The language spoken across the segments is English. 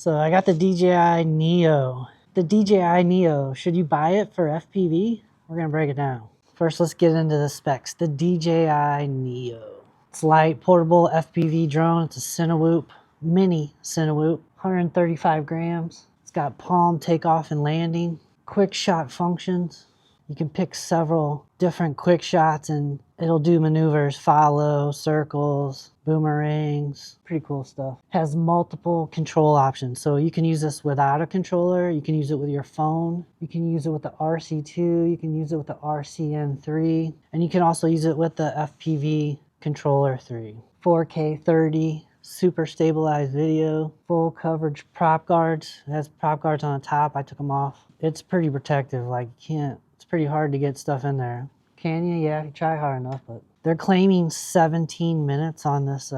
So I got the DJI Neo. The DJI Neo, should you buy it for FPV? We're gonna break it down. First, let's get into the specs. The DJI Neo. It's light, portable FPV drone. It's a Cinewhoop, mini Cinewhoop, 135 grams. It's got palm takeoff and landing, quick shot functions. You can pick several different quick shots and it'll do maneuvers, follow, circles, boomerangs, pretty cool stuff. Has multiple control options. So you can use this without a controller. You can use it with your phone. You can use it with the RC2. You can use it with the N3. And you can also use it with the FPV controller 3. 4K 30. Super stabilized video, full coverage prop guards. It has prop guards on the top. I took them off. It's pretty protective. Like, you can't, it's pretty hard to get stuff in there. Can you? Yeah, if you try hard enough. But they're claiming 17 minutes on this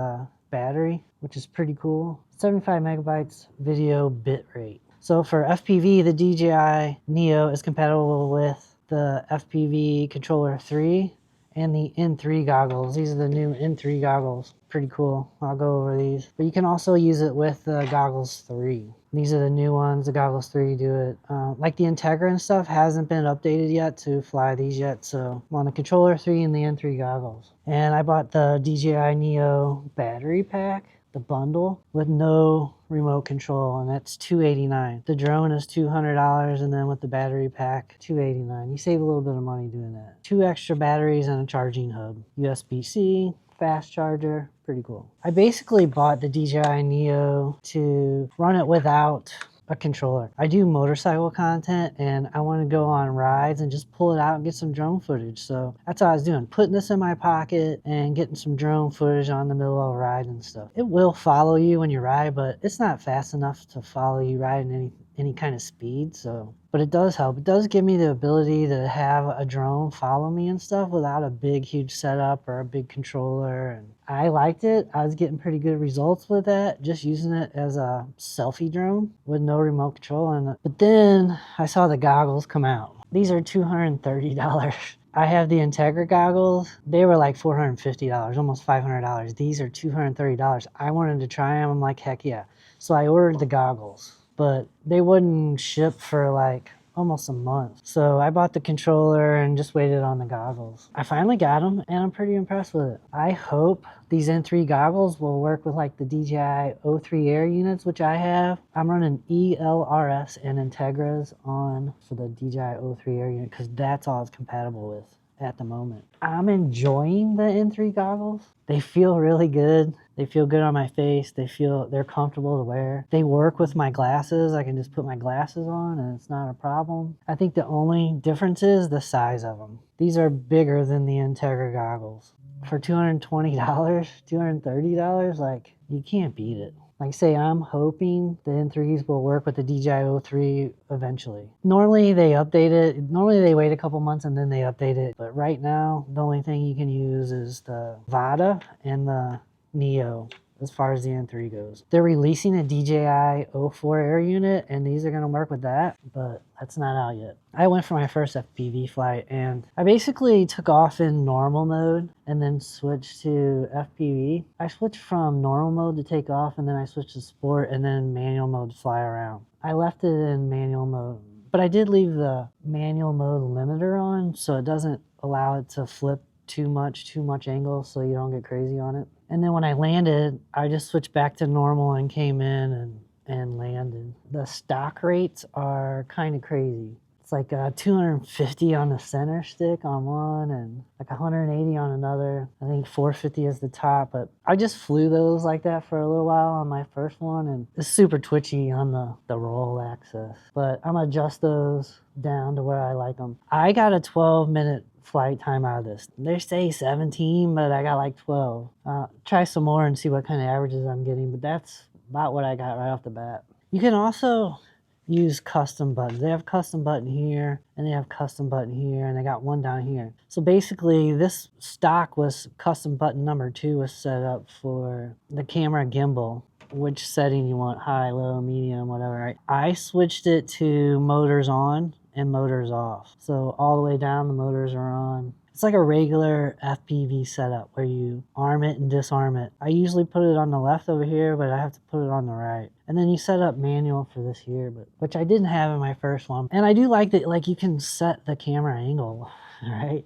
battery, which is pretty cool. 75 megabytes video bit rate. So for FPV, the DJI Neo is compatible with the FPV controller 3 and the N3 goggles. These are the new N3 goggles. Pretty cool. I'll go over these. But you can also use it with the goggles 3. These are the new ones. The goggles 3 do it. Like the Integra and stuff hasn't been updated yet to fly these yet. So I'm on the controller 3 and the N3 goggles. And I bought the DJI Neo battery pack, the bundle, with no remote control, and that's $289. The drone is $200, and then with the battery pack, $289. You save a little bit of money doing that. 2 extra batteries and a charging hub. USB-C, fast charger, pretty cool. I basically bought the DJI Neo to run it without a controller. I do motorcycle content and I want to go on rides and just pull it out and get some drone footage. So that's what I was doing, putting this in my pocket and getting some drone footage on the middle of a ride and stuff. It will follow you when you ride, but it's not fast enough to follow you riding any kind of speed. So, but it does help. It does give me the ability to have a drone follow me and stuff without a big, huge setup or a big controller. And I liked it. I was getting pretty good results with that, just using it as a selfie drone with no remote control. But then I saw the goggles come out. These are $230. I have the Integra goggles. They were like $450, almost $500. These are $230. I wanted to try them. I'm like, heck yeah. So I ordered the goggles, but they wouldn't ship for like almost a month. So I bought the controller and just waited on the goggles. I finally got them and I'm pretty impressed with it. I hope these N3 goggles will work with like the DJI O3 Air units, which I have. I'm running ELRS and Integras on for the DJI O3 Air unit because that's all it's compatible with at the moment. I'm enjoying the N3 goggles. They feel really good. They feel good on my face. They're comfortable to wear. They work with my glasses. I can just put my glasses on and it's not a problem. I think the only difference is the size of them. These are bigger than the Integra goggles. For $220, $230, like, you can't beat it. Like I say, I'm hoping the N3s will work with the DJI O3 eventually. Normally they update it. Normally they wait a couple months and then they update it. But right now, the only thing you can use is the VADA and the Neo as far as the N3 goes. They're releasing a DJI O4 Air unit and these are gonna work with that, but that's not out yet. I went for my first FPV flight and I basically took off in normal mode and then switched to FPV. I switched from normal mode to take off and then I switched to sport and then manual mode to fly around. I left it in manual mode, but I did leave the manual mode limiter on so it doesn't allow it to flip too much angle so you don't get crazy on it. And then when I landed, I just switched back to normal and came in and landed. The stock rates are kind of crazy. It's like 250 on the center stick on one and like 180 on another. I think 450 is the top, but I just flew those like that for a little while on my first one and it's super twitchy on the roll axis. But I'm gonna adjust those down to where I like them. I got a 12-minute flight time out of this. They say 17, but I got like 12. Try some more and see what kind of averages I'm getting, but that's about what I got right off the bat. You can also use custom buttons. They have custom button here and they have custom button here and they got one down here. So basically this stock was custom button number 2 was set up for the camera gimbal, which setting you want, high, low, medium, whatever, right? I switched it to motors on and motors off. So all the way down the motors are on It's like a regular FPV setup where you arm it and disarm it. I usually put it on the left over here, but I have to put it on the right. And then you set up manual for this here, but which I didn't have in my first one. And I do like that, like you can set the camera angle, right?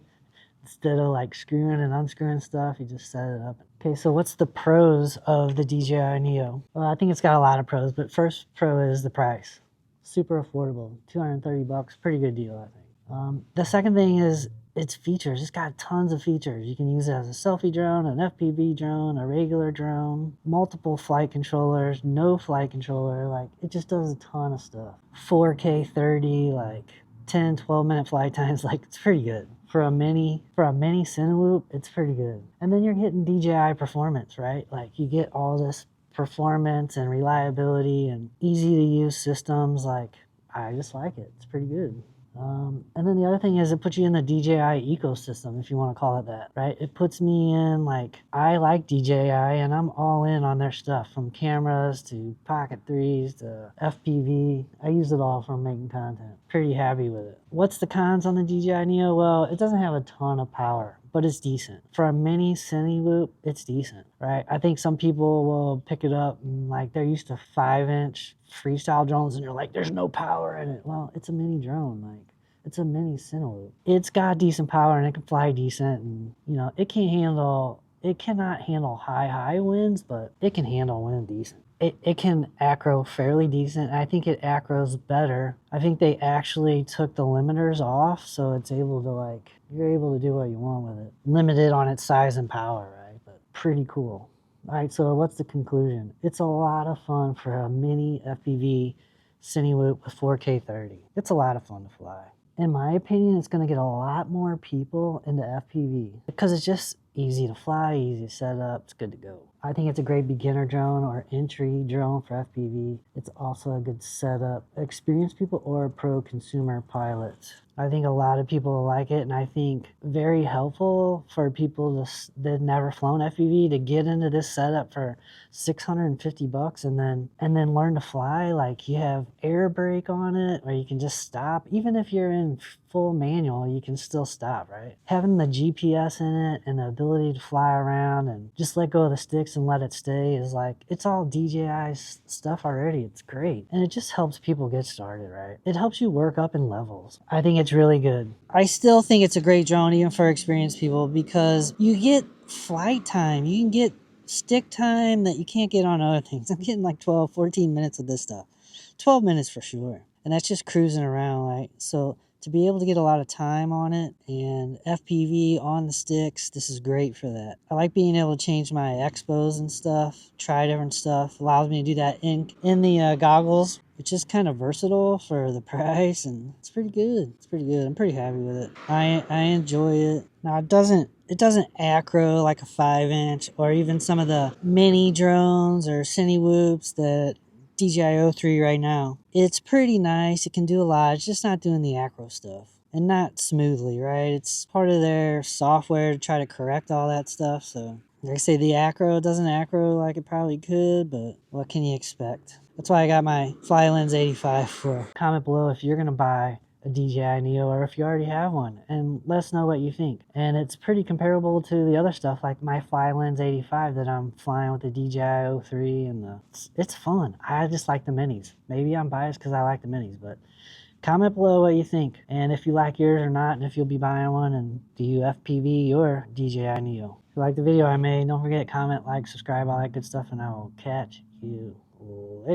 Instead of like screwing and unscrewing stuff, you just set it up. Okay, so what's the pros of the DJI Neo? Well, I think it's got a lot of pros, but first pro is the price. Super affordable, 230 bucks, pretty good deal, I think. The second thing is its features. It's got tons of features. You can use it as a selfie drone, an FPV drone, a regular drone, multiple flight controllers, no flight controller. Like, it just does a ton of stuff. 4K 30, like 10, 12-minute flight times. Like, it's pretty good. For a mini Cinewhoop, it's pretty good. And then you're getting DJI performance, right? Like, you get all this performance and reliability and easy to use systems. Like, I just like it. It's pretty good. And then the other thing is it puts you in the DJI ecosystem, if you want to call it that, right? It puts me in, like, I like DJI and I'm all in on their stuff, from cameras to Pocket 3s to FPV. I use it all for making content. Pretty happy with it. What's the cons on the DJI Neo? Well, it doesn't have a ton of power, but it's decent. For a mini Cinewhoop, it's decent, right? I think some people will pick it up and, like, they're used to 5-inch freestyle drones and you're like, there's no power in it. Well, it's a mini drone. Like, it's a mini Cinewhoop. It's got decent power and it can fly decent, and you know, it cannot handle high winds, but it can handle wind decent. It can acro fairly decent. I think it acros better. I think they actually took the limiters off, so it's able to, like, you're able to do what you want with it. Limited on its size and power, right? But pretty cool. All right, so what's the conclusion? It's a lot of fun for a mini FPV Cinewhoop with 4K 30. It's a lot of fun to fly. In my opinion, it's going to get a lot more people into FPV because it's just easy to fly, easy to set up, it's good to go. I think it's a great beginner drone or entry drone for FPV. It's also a good setup, experienced people or pro consumer pilots. I think a lot of people like it, and I think very helpful for people that never flown FPV to get into this setup for 650 bucks and then learn to fly. Like, you have air brake on it, or you can just stop. Even if you're in full manual, you can still stop, right? Having the GPS in it and the ability to fly around and just let go of the sticks and let it stay is like, it's all DJI stuff already. It's great. And it just helps people get started, right? It helps you work up in levels. I think it's really good. I still think it's a great drone, even for experienced people, because you get flight time. You can get stick time that you can't get on other things. I'm getting like 12, 14 minutes of this stuff. 12 minutes for sure. And that's just cruising around, right? So to be able to get a lot of time on it and FPV on the sticks, this is great for that. I like being able to change my expos and stuff, try different stuff. Allows me to do that in the goggles, which is kind of versatile for the price, and it's pretty good. It's pretty good. I'm pretty happy with it. I enjoy it. Now, it doesn't acro like a 5-inch or even some of the mini drones or Cinewhoops that DJI N3 right now. It's pretty nice. It can do a lot. It's just not doing the acro stuff, and not smoothly, right? It's part of their software to try to correct all that stuff. So, like I say, the acro doesn't acro like it probably could, but what can you expect? That's why I got my Flylens 85 for. Comment below if you're going to buy a DJI Neo or if you already have one, and let us know what you think. And it's pretty comparable to the other stuff, like my Flylens 85 that I'm flying with the DJI N3, and it's fun. I just like the minis. Maybe I'm biased because I like the minis, but comment below what you think, and if you like yours or not, and if you'll be buying one, and do you FPV or DJI Neo. If you like the video I made, don't forget, comment, like, subscribe, all that good stuff, and I will catch you later.